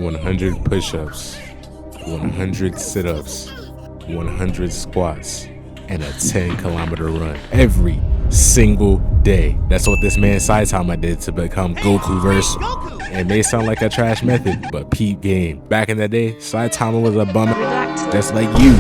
100 push-ups, 100 sit-ups, 100 squats, and a 10-kilometer run every single day. That's what this man Saitama did to become Goku verse. It may sound like a trash method, but peep game. Back in the day, Saitama was a bummer just like you.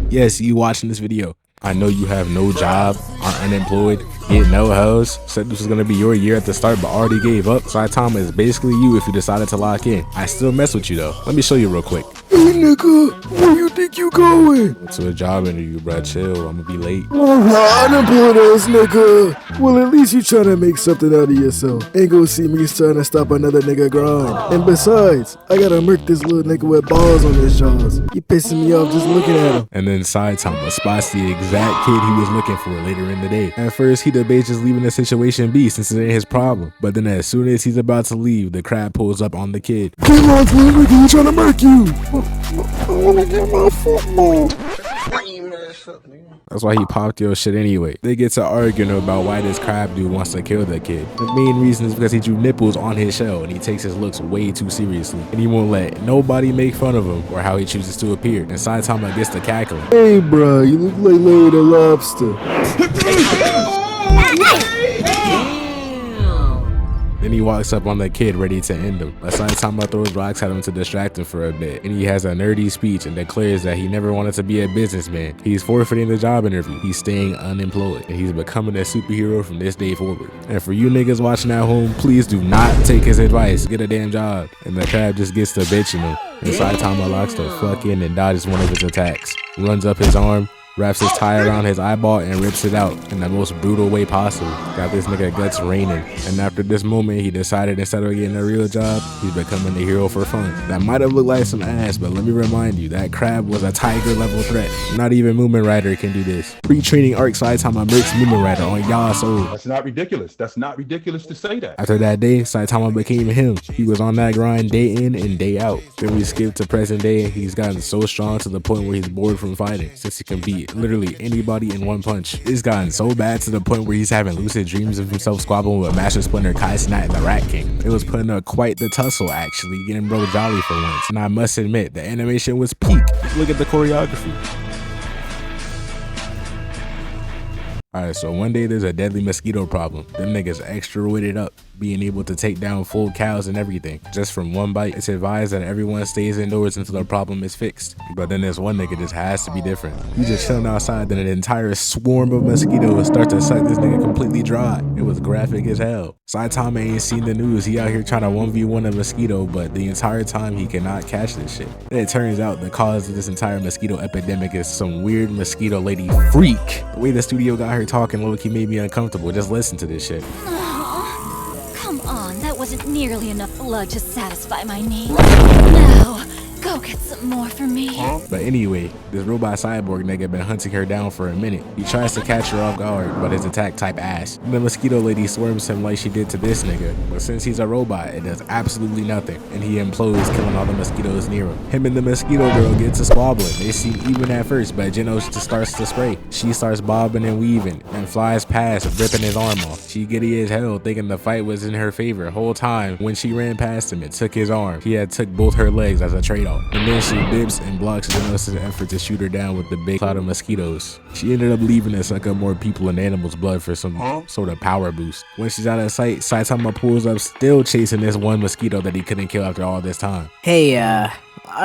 Yes, you watching this video. I know you have no job, are unemployed, get no hoes, said this was gonna be your year at the start but already gave up. Saitama is basically you if you decided to lock in. I still mess with you though. Let me show you real quick. Hey nigga, where you think you going? To a job interview, bruh. Chill, I'ma be late. Unemployed ass nigga. Well, at least you trying to make something out of yourself. Ain't gonna see me trying to stop another nigga grind. And besides, I gotta murk this little nigga with balls on his jaws. You pissing me off just looking at him. And then Saitama spots the exact kid he was looking for later in the day. At first, he debates just leaving the situation be since it ain't his problem. But then as soon as he's about to leave, the crab pulls up on the kid. Come on, little nigga, you trying to murk you. I wanna get my football. That's why he popped your shit anyway. They get to arguing about why this crab dude wants to kill the kid. The main reason is because he drew nipples on his shell and he takes his looks way too seriously. And he won't let nobody make fun of him or how he chooses to appear. And Saitama gets to cackling. Hey bro, you look like Larry the Lobster. Then he walks up on the kid ready to end him. But Saitama throws rocks at him to distract him for a bit. And he has a nerdy speech and declares that he never wanted to be a businessman. He's forfeiting the job interview. He's staying unemployed. And he's becoming a superhero from this day forward. And for you niggas watching at home, please do not take his advice. Get a damn job. And the crab just gets to bitching him. And Saitama locks the fuck in and dodges one of his attacks. Runs up his arm, wraps his tie around his eyeball and rips it out in the most brutal way possible. Got this nigga guts raining. And after this moment, he decided instead of getting a real job, he's becoming a hero for fun. That might have looked like some ass, but let me remind you, that crab was a tiger level threat. Not even Moomin Rider can do this. Pre-training arc Saitama murks Moomin Rider on y'all soul. That's not ridiculous. That's not ridiculous to say that. After that day, Saitama became him. He was on that grind day in and day out. Then we skip to present day. He's gotten so strong to the point where he's bored from fighting, since he can beat literally anybody in one punch. It's gotten so bad to the point where he's having lucid dreams of himself squabbling with Master Splinter, Kai Cenat, and the Rat King. It was putting up quite the tussle actually, getting bro jolly for once. And I must admit, the animation was peak. Look at the choreography. Alright, so one day there's a deadly mosquito problem. Them niggas extra weighted up, being able to take down full cows and everything. Just from one bite, it's advised that everyone stays indoors until the problem is fixed. But then this one nigga just has to be different. He just chilling outside, then an entire swarm of mosquitoes start to suck this nigga completely dry. It was graphic as hell. Saitama ain't seen the news. He out here trying to 1v1 a mosquito, but the entire time he cannot catch this shit. Then it turns out the cause of this entire mosquito epidemic is some weird mosquito lady freak. The way the studio got her talking low-key made me uncomfortable. Just listen to this shit. Come on, that wasn't nearly enough blood to satisfy my need. Now, go get some more for me. But anyway, this robot cyborg nigga been hunting her down for a minute. He tries to catch her off guard, but his attack type ass. The mosquito lady swarms him like she did to this nigga. But since he's a robot, it does absolutely nothing. And he implodes, killing all the mosquitoes near him. Him and the mosquito girl get to squabbling. They seem even at first, but Genos just starts to spray. She starts bobbing and weaving and flies past, ripping his arm off. She giddy as hell, thinking the fight was in her favor. Whole time, when she ran past him, it took his arm. He had took both her legs as a trade-off. And then she bips and blocks Genos' effort to shoot her down with the big cloud of mosquitoes. She ended up leaving to suck up more people and animals' blood for some sort of power boost. When she's out of sight, Saitama pulls up, still chasing this one mosquito that he couldn't kill after all this time. Hey, I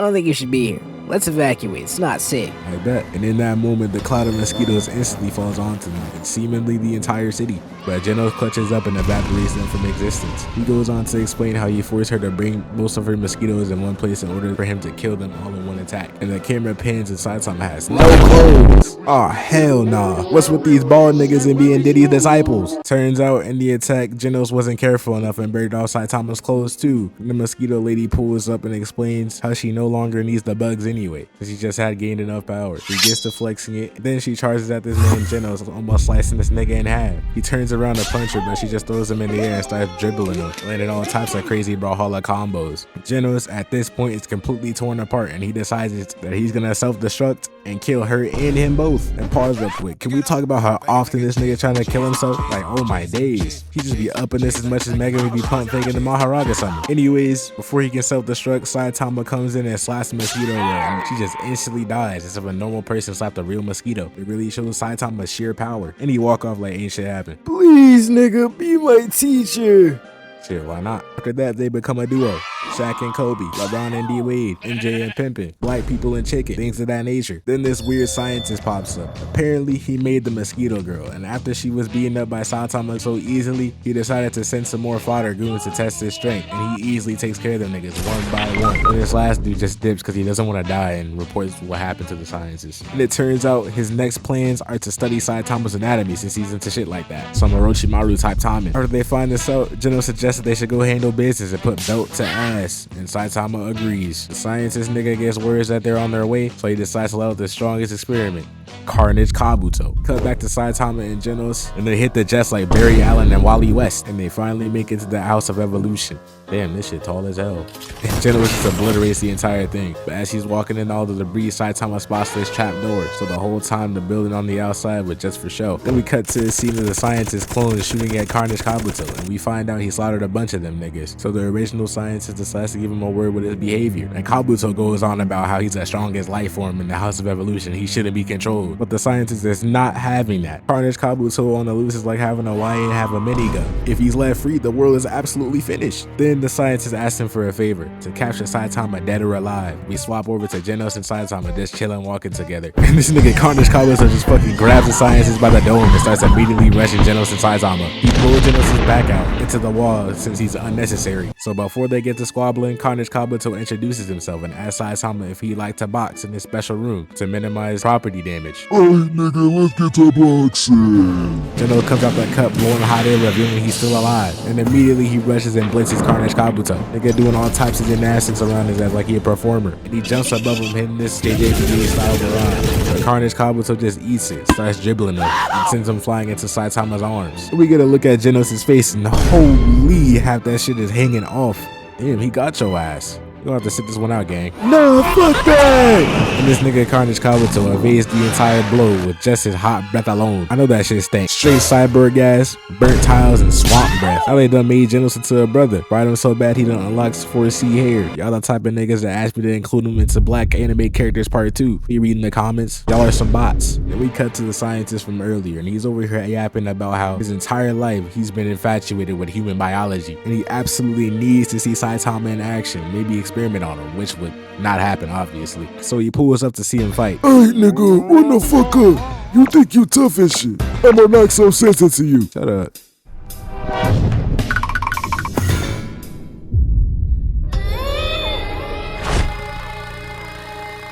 don't think you should be here. Let's evacuate. It's not safe. I bet. And in that moment, the cloud of mosquitoes instantly falls onto them, and seemingly the entire city. But Genos clutches up and evaporates them from existence. He goes on to explain how he forced her to bring most of her mosquitoes in one place in order for him to kill them all in one attack. And the camera pans and Saitama has no clothes. Aw, hell nah. What's with these bald niggas and being Diddy's disciples? Turns out in the attack, Genos wasn't careful enough and buried all Saitama's clothes too. The mosquito lady pulls up and explains how she no longer needs the bugs anyway, because she just had gained enough power. She gets to flexing it, then she charges at this man Genos, almost slicing this nigga in half. He turns around to punch her, but she just throws him in the air and starts dribbling him, landing all types of crazy Brawlhalla combos. Genos at this point is completely torn apart, and he decides that he's gonna self-destruct and kill her and him both. And pause real quick. Can we talk about how often this nigga trying to kill himself? Like, oh my days. He just be upping this as much as Megan would be pump faking the Maharaga summon. Anyways, before he can self-destruct, Saitama comes in and slaps the Mosquito girl, and she just instantly dies as if a normal person slapped a real mosquito. It really shows Saitama's sheer power. And he walk off like ain't shit happened. Please, nigga, be my teacher. Shit, why not? After that, they become a duo. Shaq and Kobe, LeBron and D-Wade, MJ and Pimpin, black people and chicken, things of that nature. Then this weird scientist pops up. Apparently, he made the Mosquito girl, and after she was beaten up by Saitama so easily, he decided to send some more fodder goons to test his strength, and he easily takes care of them niggas one by one. And this last dude just dips because he doesn't want to die and reports what happened to the scientists. And it turns out his next plans are to study Saitama's anatomy since he's into shit like that. Some Orochimaru type timing. After they find this out, Geno suggests that they should go handle business and put belt to ass, and Saitama agrees. The scientist nigga gets words that they're on their way, so he decides to let out the strongest experiment, Carnage Kabuto. Cut back to Saitama and Genos, and they hit the jets like Barry Allen and Wally West, and they finally make it to the House of Evolution. Damn, this shit tall as hell. And Genos just obliterates the entire thing. But as he's walking in all the debris, Saitama spots this trap door. So the whole time the building on the outside was just for show. Then we cut to the scene of the scientist clones shooting at Carnage Kabuto, and we find out he slaughtered a bunch of them niggas. So the original scientist decides to give him a word with his behavior. And Kabuto goes on about how he's the strongest life form in the House of Evolution. He shouldn't be controlled. But the scientist is not having that. Carnage Kabuto on the loose is like having a YN have a minigun. If he's left free, the world is absolutely finished. Then the scientist asks him for a favor, to capture Saitama dead or alive. We swap over to Genos and Saitama just chilling walking together. And this nigga Carnage Kabuto just fucking grabs the scientist by the dome and starts immediately rushing Genos and Saitama. He pulls Genos' back out into the wall since he's unnecessary. So before they get to squabbling, Carnage Kabuto introduces himself and asks Saitama if he'd like to box in his special room to minimize property damage. Alright, nigga, let's get to boxing. Genos comes out the cup blowing hot air, revealing he's still alive. And immediately he rushes and blitzes Carnage Kabuto. Nigga doing all types of gymnastics around his ass like he a performer. And he jumps above him, hitting this JJPD style barrage. But Carnage Kabuto just eats it, starts dribbling him, and sends him flying into Saitama's arms. We get a look at Genos' face, and holy, half that shit is hanging off. Damn, he got your ass. You gonna have to sit this one out, gang. Nah, fuck that! And this nigga Carnage Kabuto evades the entire blow with just his hot breath alone. I know that shit stank. Straight cyborg gas, burnt tiles, and swamp breath. Now they done made Genos into a brother. Ride him so bad he done unlocks 4C hair. Y'all the type of niggas that asked me to include him into black anime characters part 2. Be reading the comments. Y'all are some bots. And we cut to the scientist from earlier, and he's over here yapping about how his entire life he's been infatuated with human biology. And he absolutely needs to see Saitama in action, maybe experiment on him, which would not happen obviously. So he pulls up to see him fight. Alright, nigga, run the fuck up. You think you tough as shit. I'ma knock some sense into you. Shut up.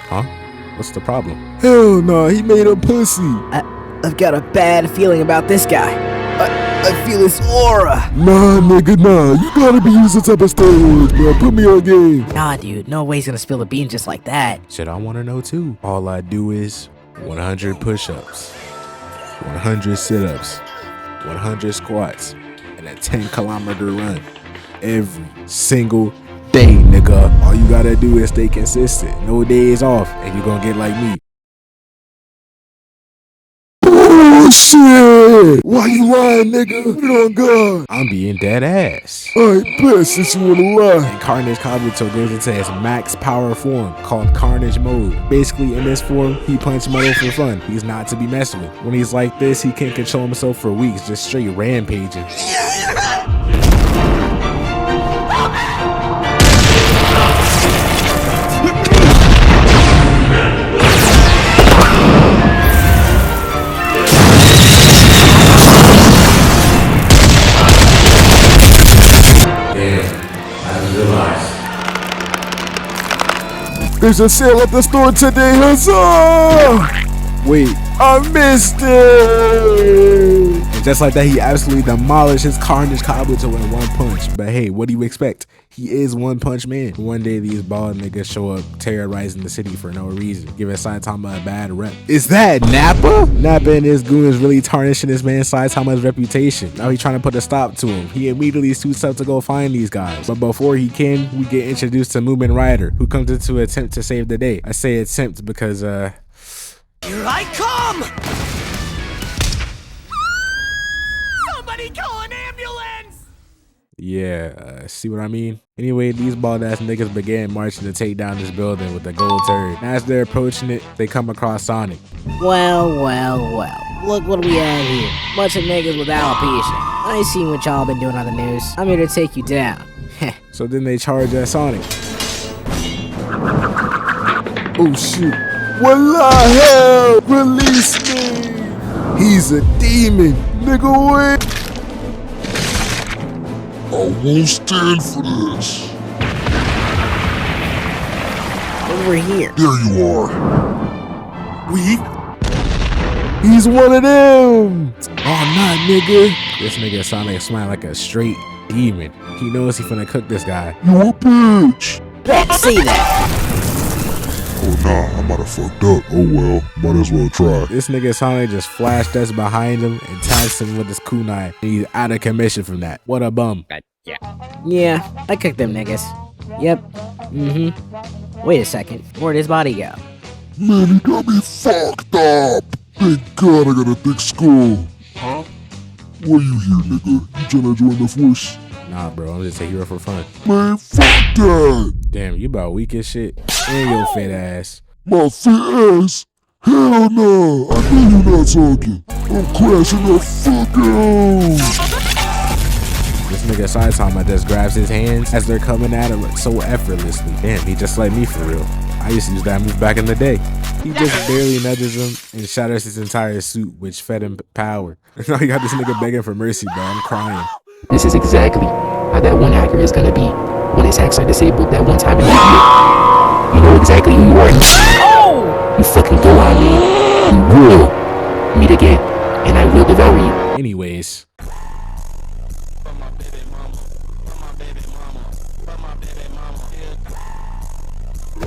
Huh? What's the problem? Hell nah, he made a pussy. I've got a bad feeling about this guy. I feel his aura. Nah, nigga, nah. You gotta be using type of steroids, bro. Put me on game. Nah, dude, no way he's gonna spill the beans just like that. Shit, I wanna know too. All I do is 100 push-ups, 100 sit-ups, 100 squats, and a 10-kilometer run every single day, nigga. All you gotta do is stay consistent. No days off, and you gonna get like me. Bullshit! Why you lying, nigga? Put it on God. I'm being dead ass. Alright, bet since you wanna lie. And Carnage Kabuto goes into his max power form called Carnage Mode. Basically, in this form, he punches metal for fun. He's not to be messed with. When he's like this, he can't control himself for weeks, just straight rampaging. There's a sale at the store today, huzzah! Wait, I missed it! And just like that, he absolutely demolishes Carnage Kabuto in one punch. But hey, what do you expect? He is One Punch Man. One day these bald niggas show up terrorizing the city for no reason, giving Saitama a bad rep. Is that Nappa? Nappa and his goon is really tarnishing this man Saitama's reputation. Now he's trying to put a stop to him. He immediately suits up to go find these guys. But before he can, we get introduced to Moomin Rider, who comes in to attempt to save the day. I say attempt because Here I come! Somebody call an ambulance! Yeah, see what I mean? Anyway, these bald ass niggas began marching to take down this building with the gold turd. As they're approaching it, they come across Sonic. Well. Look what we have here. Bunch of niggas with alopecia. I seen what y'all been doing on the news. I'm here to take you down. So then they charge at Sonic. Oh shit. Wallah, hell! Release me! He's a demon! Nigga, wait! I won't stand for this. Over here. There you are. Weak? He's one of them! Oh, nah, nigga. This nigga Sonic smile like a straight demon. He knows he finna cook this guy. You a bitch. Let's see that. Oh nah, I might have fucked up. Oh well, might as well try. This nigga Sonic just flashed us behind him and tags him with his kunai. He's out of commission from that. What a bum. Yeah, I cooked them niggas. Yep. Wait a second. Where'd his body go? Man, you got me fucked up. Thank God I got a thick skull. Huh? What you here, nigga? You tryna join the force? Nah, bro, I'm just a hero for fun. Man, fuck that. Damn, you about weak as shit. And your fat ass. My fit ass? Hell no. I know you're not talking. I'm crashing the fuck out. This nigga Saitama just grabs his hands as they're coming at him so effortlessly. Damn, he just like me for real. I used to use that move back in the day. He just barely nudges him and shatters his entire suit, which fed him power. Now you got this nigga begging for mercy, bro. I'm crying. This is exactly how that one hacker is gonna be when his hacks are disabled that one time in the year. You know exactly who you are. You fucking go on, man. We will meet again, and I will devour you. Anyways.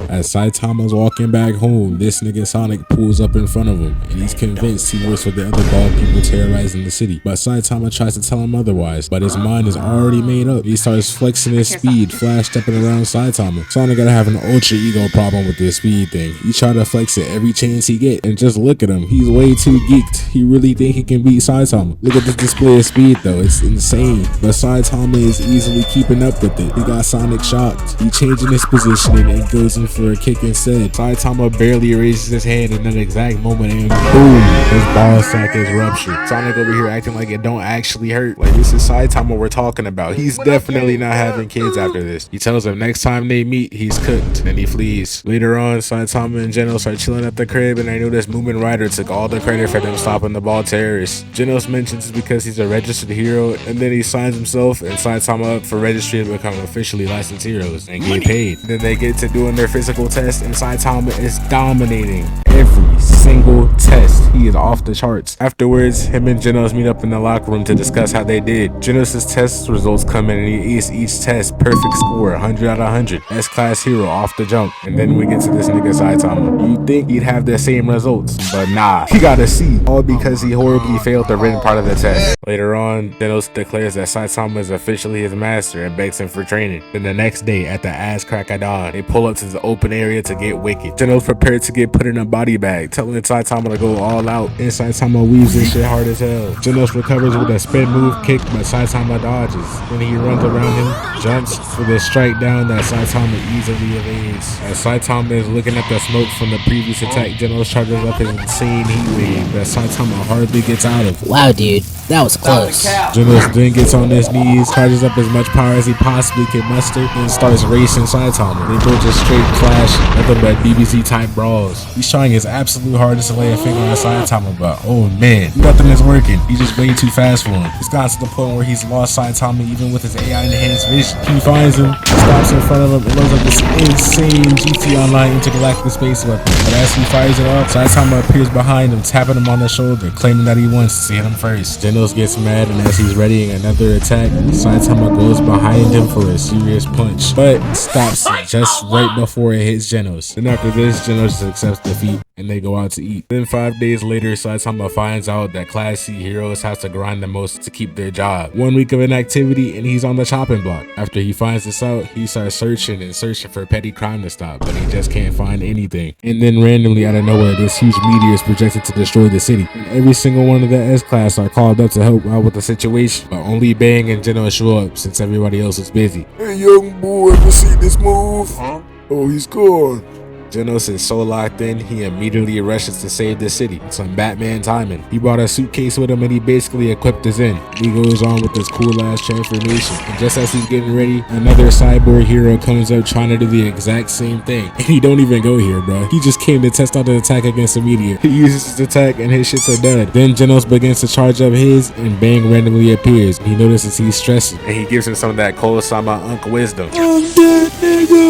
As Saitama's walking back home, this nigga Sonic pulls up in front of him, and he's convinced he works with the other bald people terrorizing the city. But Saitama tries to tell him otherwise, but his mind is already made up. He starts flexing his speed, flash stepping around Saitama. Sonic gotta have an ultra ego problem with this speed thing. He try to flex it every chance he get, and just look at him. He's way too geeked. He really think he can beat Saitama. Look at this display of speed though, it's insane. But Saitama is easily keeping up with it. He got Sonic shocked. He changing his positioning and goes in for a kick instead. Saitama barely raises his hand in that exact moment and boom, his ball sack is ruptured. Sonic over here acting like it don't actually hurt. Like this is Saitama we're talking about. He's definitely not having kids after this. He tells him next time they meet, he's cooked. Then he flees. Later on, Saitama and Genos are chilling at the crib and I notice Moomin Rider took all the credit for them stopping the ball terrorists. Genos mentions it's because he's a registered hero and then he signs himself and Saitama up for registry to become officially licensed heroes and get paid. Then they get to doing their physical test and Saitama is dominating every single test. He is off the charts. Afterwards, him and Genos meet up in the locker room to discuss how they did. Genos' test results come in and he aced each test. Perfect score, 100 out of 100. S-class hero off the jump. And then we get to this nigga Saitama. You'd think he'd have the same results, but nah. He got a C, all because he horribly failed the written part of the test. Later on, Genos declares that Saitama is officially his master and begs him for training. Then the next day, at the ass crack of dawn, they pull up to the open area to get wicked. Genos prepared to get put in a body bag, telling Saitama to go all out, and Saitama weaves this shit hard as hell. Genos recovers with a spin move kick, but Saitama dodges. Then he runs around him, jumps for the strike down that Saitama easily evades. As Saitama is looking at the smoke from the previous attack, Genos charges up his insane heat wave that Saitama hardly gets out of. Wow, dude, that was close. Genos then gets on his knees, charges up as much power as he possibly can muster, and starts racing Saitama. They both just straight clash, nothing but BBC type brawls. He's trying his absolute hardest to lay a finger on Saitama, but oh man, nothing is working. He's just way too fast for him. It's gotten to the point where he's lost Saitama even with his AI enhanced vision. He finds him, stops in front of him, and loads up this insane GT Online intergalactic space weapon. But as he fires it off, Saitama appears behind him, tapping him on the shoulder, claiming that he wants to hit him first. Genos gets mad, and as he's readying another attack, Saitama goes behind him for a serious punch, but stops just right before it hits Genos. Then after this, Genos accepts defeat and they go out to eat. Then 5 days later, Saitama finds out that Class C heroes have to grind the most to keep their job. 1 week of inactivity and he's on the chopping block. After he finds this out, he starts searching for petty crime to stop, but he just can't find anything. And then randomly out of nowhere, this huge meteor is projected to destroy the city. And every single one of the S-Class are called up to help out with the situation, but only Bang and Geno show up since everybody else is busy. Hey, young boy, ever see this move? Huh? Oh, he's gone. Genos is so locked in, he immediately rushes to save the city. Some Batman timing. He brought a suitcase with him and he basically equipped us in. He goes on with this cool ass transformation. And just as he's getting ready, another cyborg hero comes up trying to do the exact same thing. And he don't even go here, bro. He just came to test out the attack against a meteor. He uses his attack and his shit's a dud. Then Genos begins to charge up his and Bang randomly appears. He notices he's stressing and he gives him some of that Koh-sama Unk wisdom. I'm dead, nigga!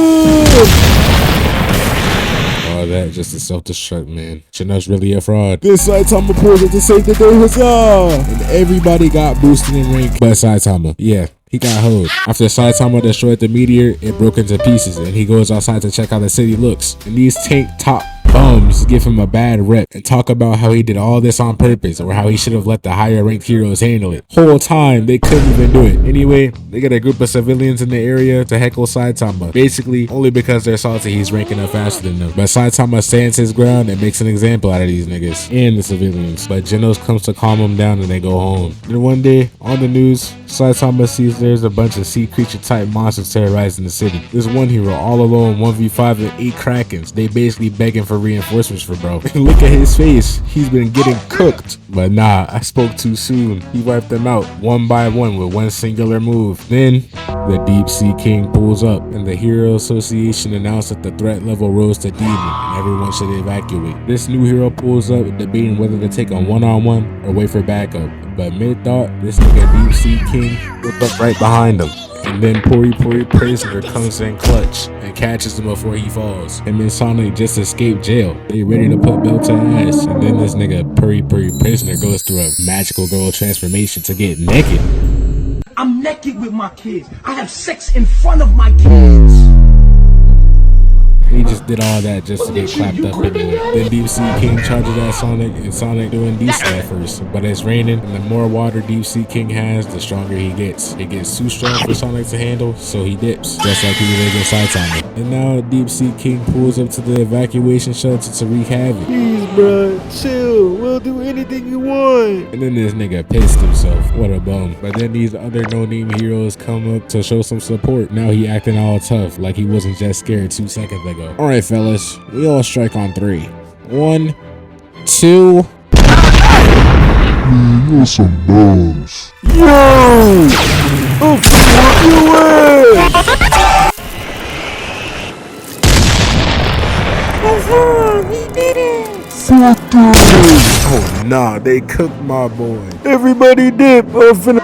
All that just to self-destruct, man. Genos really a fraud. This Saitama pulls up to save the day, huzzah! And everybody got boosted in rank but Saitama. Yeah, he got hoed. After Saitama destroyed the meteor, it broke into pieces and he goes outside to check how the city looks. And these tank top bums give him a bad rep and talk about how he did all this on purpose or how he should have let the higher ranked heroes handle it. Whole time they couldn't even do it. Anyway, they get a group of civilians in the area to heckle Saitama, basically only because they're salty he's ranking up faster than them. But Saitama stands his ground and makes an example out of these niggas and the civilians. But Genos comes to calm them down and they go home. Then one day on the news, Saitama sees there's a bunch of sea creature type monsters terrorizing the city. This one hero all alone 1v5 and 8 krakens. They basically begging for reinforcements for bro. Look at his face. He's been getting cooked. But nah, I spoke too soon. He wiped them out one by one with one singular move. Then the Deep Sea King pulls up and the Hero Association announced that the threat level rose to demon and everyone should evacuate. This new hero pulls up debating whether to take a one-on-one or wait for backup. But mid-thought, this nigga Deep Sea King looked up right behind him. And then Puri Prisoner comes in clutch and catches him before he falls. Him and Sonic just escaped jail. They ready to put Bell to ass. And then this nigga Puri Prisoner goes through a magical girl transformation to get naked. I'm naked with my kids. I have sex in front of my kids. He just did all that just to get clapped up anyway. Then Deep Sea King charges at Sonic and Sonic doing decent at first. But it's raining and the more water Deep Sea King has, the stronger he gets. It gets too strong for Sonic to handle, so he dips. Just like he did against Saitama. And now Deep Sea King pulls up to the evacuation shelter to wreak havoc. Please, bruh, chill. We'll do anything you want. And then this nigga pissed himself. What a bum. But then these other no-name heroes come up to show some support. Now he acting all tough, like he wasn't just scared 2 seconds ago. Alright fellas, we all strike on 3. 1, 2. Man, you're some bums. Yo! I'll fuck you ass! He did it! Fuck them. Oh nah, they cooked my boy. Everybody dip. I'm finna...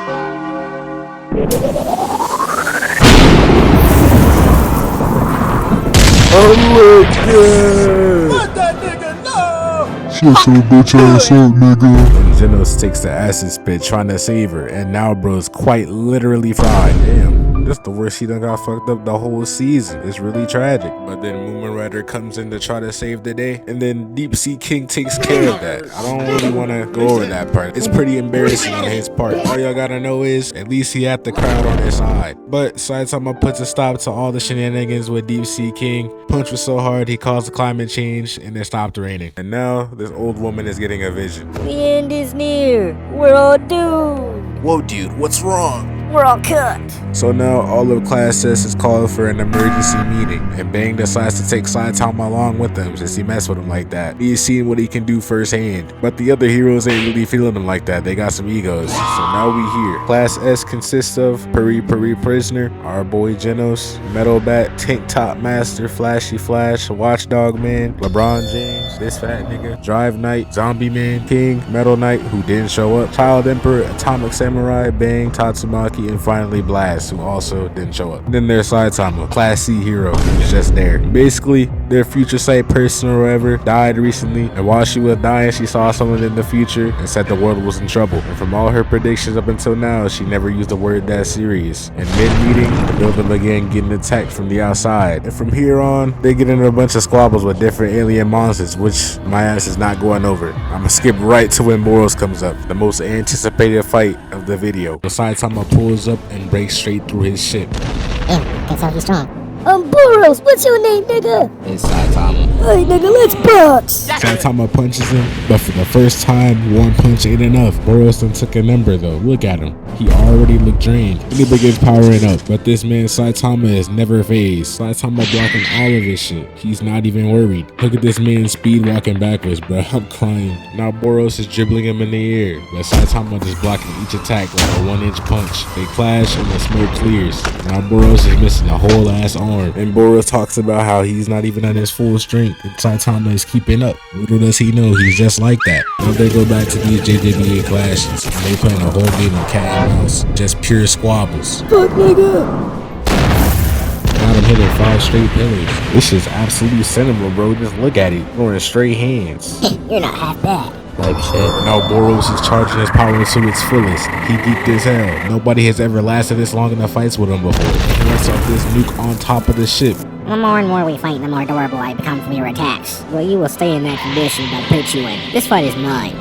Let that nigga know! Shut your bitch ass up, nigga. And Genos takes the acid spit trying to save her, and now bro's quite literally fried. Damn. That's the worst he done got fucked up the whole season. It's really tragic. But then Moomin Rider comes in to try to save the day. And then Deep Sea King takes care of that. I don't really want to go over that part. It's pretty embarrassing on his part. All y'all gotta know is, at least he had the crowd on his side. But Saitama puts a stop to all the shenanigans with Deep Sea King. Punch was so hard he caused climate change and it stopped raining. And now this old woman is getting a vision. The end is near. We're all doomed. Whoa dude, what's wrong? We're all cut. So now all of Class S is called for an emergency meeting, and Bang decides to take Saitama along with them since he messed with him like that. He's seen what he can do firsthand, but the other heroes ain't really feeling him like that. They got some egos. So now we here. Class S consists of Puri Prisoner, our boy Genos, Metal Bat, Tank Top Master, Flashy Flash, Watchdog Man, LeBron James, this fat nigga, Drive Knight, Zombie Man, King, Metal Knight, who didn't show up, Child Emperor, Atomic Samurai, Bang, Tatsumaki, and finally Blast, who also didn't show up. Then there's Saitama, Class C hero, who's just there. Basically, their future sight person or whatever died recently, and while she was dying, she saw someone in the future and said the world was in trouble. And from all her predictions up until now, she never used the word that serious. And mid-meeting, the building began getting attacked from the outside. And from here on, they get into a bunch of squabbles with different alien monsters, which my ass is not going over. I'ma skip right to when Boros comes up, the most anticipated fight of the video. Saitama pulls up and breaks straight through his ship. Damn, can tell he's strong. Boros, what's your name, nigga? It's Saitama. Hey, nigga, let's box. Saitama punches him, but for the first time, one punch ain't enough. Boros then took a number though. Look at him. He already looked drained. And he begins powering up, but this man Saitama is never phased. Saitama blocking all of his shit. He's not even worried. Look at this man speed walking backwards, bro. I'm crying. Now Boros is dribbling him in the air, but Saitama just blocking each attack like a 1-inch punch. They clash and the smoke clears. Now Boros is missing a whole ass arm. And Boros talks about how he's not even at his full strength and Saitama is keeping up. Little does he know he's just like that. Now they go back to these JWA clashes and they playing a whole game of cat and mouse. Just pure squabbles. Fuck, nigga. Got him hitting 5 straight pillars. This is absolute cinema, bro. Just look at it. Throwing straight hands. You're not half bad. Like shit. Now Boros is charging his power to its fullest. He geeked as hell. Nobody has ever lasted this long in the fights with him before. He lets off this nuke on top of the ship. The more and more we fight, the more adorable I become from your attacks. Well, you will stay in that condition that I put you in. This fight is mine.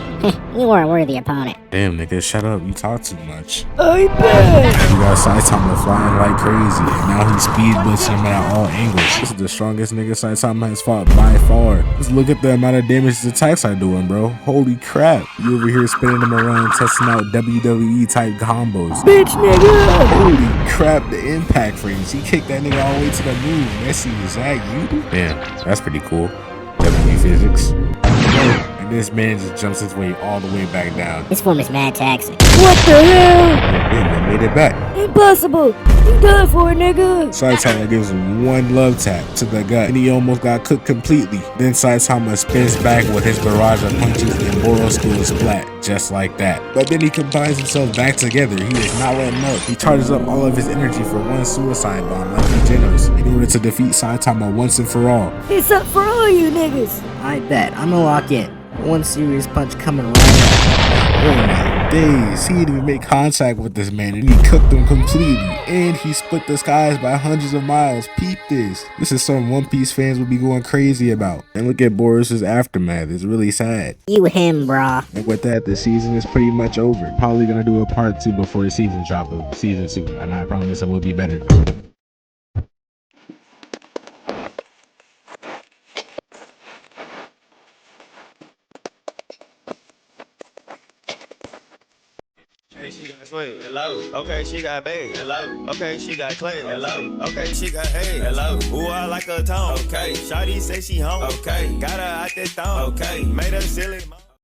You are a worthy opponent. Damn, nigga, shut up. You talk too much. I bet. You got Saitama flying like crazy, and now he's speed blitzing him at all angles. This is the strongest nigga Saitama has fought by far. Just look at the amount of damage his attacks are doing, bro. Holy crap. You over here spinning them around, testing out WWE type combos. Bitch, nigga. Holy crap, the impact frames. He kicked that nigga all the way to the moon. Messi, is that you? Damn, that's pretty cool. W physics. And this man just jumps his way all the way back down. This form is mad taxing. What the hell? And they made it back. Impossible. You done for it, nigga. Saitama gives him one love tap to the gut, and he almost got cooked completely. Then Saitama spins back with his barrage of punches, and Boros goes flat, just like that. But then he combines himself back together. He is not letting up. He charges up all of his energy for one suicide bomb, like Genos, in order to defeat Saitama once and for all. It's up for all you niggas. I bet. I'm gonna lock in. One serious punch coming right up. Oh my days, he didn't even make contact with this man and he cooked him completely. And he split the skies by hundreds of miles. Peep this. This is something One Piece fans would be going crazy about. And look at Boros' aftermath. It's really sad. You him, brah. And with that, the season is pretty much over. Probably gonna do a part 2 before the season drop of season 2. And I promise it will be better. She got swing, hello. Okay, she got bang, hello. Okay, she got claim, hello. Okay, she got hay, hello. Ooh, I like her tone, okay. Shawty say she home, okay. Got her out that thong, okay. Made her silly.